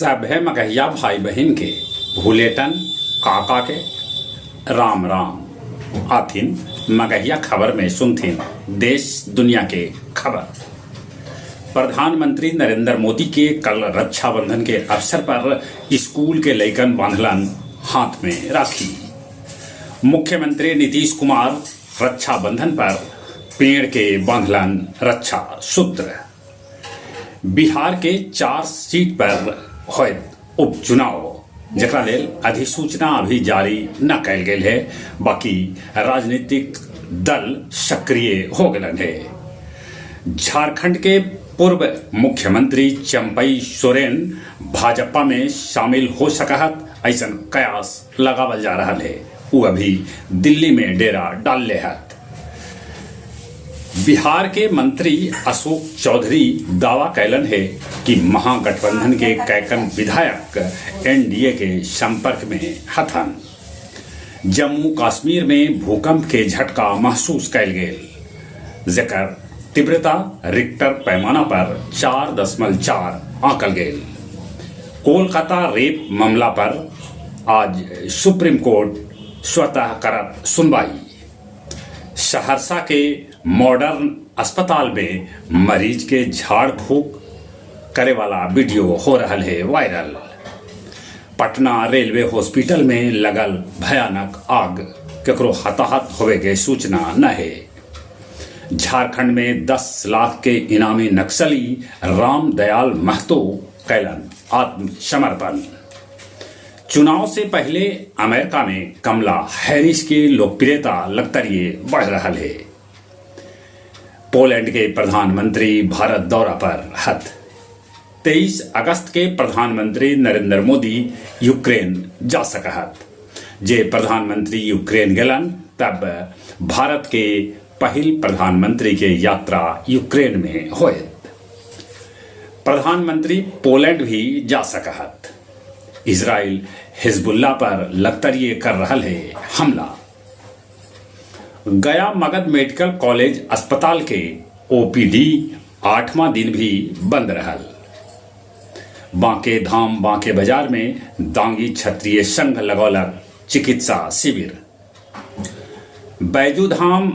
सभे मगहिया भाई बहन के भूलेटन काका के राम राम आथिन मगहिया खबर में सुनथिन देश दुनिया के खबर। प्रधानमंत्री नरेंद्र मोदी के कल रक्षाबंधन के अवसर पर स्कूल के लइकन बांधलन हाथ में राखी। मुख्यमंत्री नीतीश कुमार रक्षाबंधन पर पेड़ के बांधलन रक्षा सूत्र। बिहार के 4 सीट पर होयत उपचुनाव जकरा लेल अधिसूचना अभी जारी न कैल गेल है, बाकी राजनीतिक दल सक्रिय हो गलन है। झारखंड के पूर्व मुख्यमंत्री चंपई सोरेन भाजपा में शामिल हो सकत ऐसा कयास लगावल जा रहा है। वो अभी दिल्ली में डेरा डाल ले है। बिहार के मंत्री अशोक चौधरी दावा कैलन है कि महागठबंधन के कैकन विधायक एनडीए के संपर्क में हथन। जम्मू कश्मीर में भूकंप के झटका महसूस कैल गेल, जेकर तीव्रता रिक्टर पैमाना पर 4.4 आंकल गेल। कोलकाता रेप मामला पर आज सुप्रीम कोर्ट स्वतः करत सुनवाई। सहरसा के मॉडर्न अस्पताल में मरीज के झाड़ फूक करे वाला वीडियो हो रहा है वायरल। पटना रेलवे हॉस्पिटल में लगल भयानक आग, केकरो हताहत होवे के सूचना न है। झारखंड में 10 लाख के इनामी नक्सली राम दयाल महतो कैलन आत्मसमर्पण। चुनाव से पहले अमेरिका में कमला हैरिस की लोकप्रियता लगातार बढ़ रहा है। पोलैंड के प्रधानमंत्री भारत दौरा पर हत। 23 अगस्त के प्रधानमंत्री नरेंद्र मोदी यूक्रेन जा सकत। जे प्रधानमंत्री यूक्रेन गेलन तब भारत के पहिल प्रधानमंत्री के यात्रा यूक्रेन में होयत। प्रधानमंत्री पोलैंड भी जा सकत। इजराइल हिजबुल्लाह पर लगातार कर रहा है हमला। गया मगध मेडिकल कॉलेज अस्पताल के ओपीडी 8वां दिन भी बंद रहल। बांके धाम बांके बाजार में दांगी क्षत्रिय संघ लगौलक चिकित्सा शिविर। बैजू धाम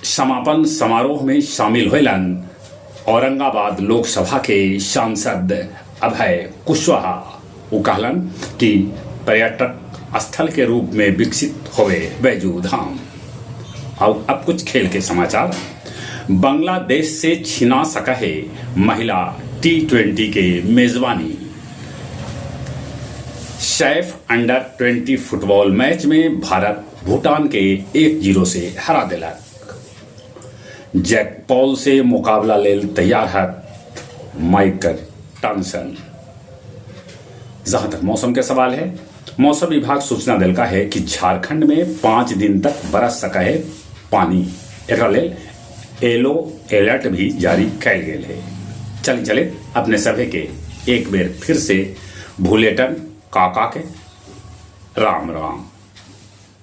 समापन समारोह में शामिल होलन औरंगाबाद लोकसभा के सांसद अभय कुशवाहा। वो कहलन कि पर्यटक स्थल के रूप में विकसित होवे बैजू धाम। अब कुछ खेल के समाचार। बांग्लादेश से छिना सका है महिला T20 के मेजबानी। सैफ अंडर 20 फुटबॉल मैच में भारत भूटान के 1-0 से हरा दिलक। जैक पॉल से मुकाबला लेल तैयार है माइकल टॉन्सन। जहां तक मौसम के सवाल है, मौसम विभाग सूचना दिलका है कि झारखंड में 5 दिन तक बरस सका है पानी। एकरा लेल येलो अलर्ट भी जारी कैल गेल है। चले अपने सभे के एक बेर फिर से भूलेटन काका के राम राम।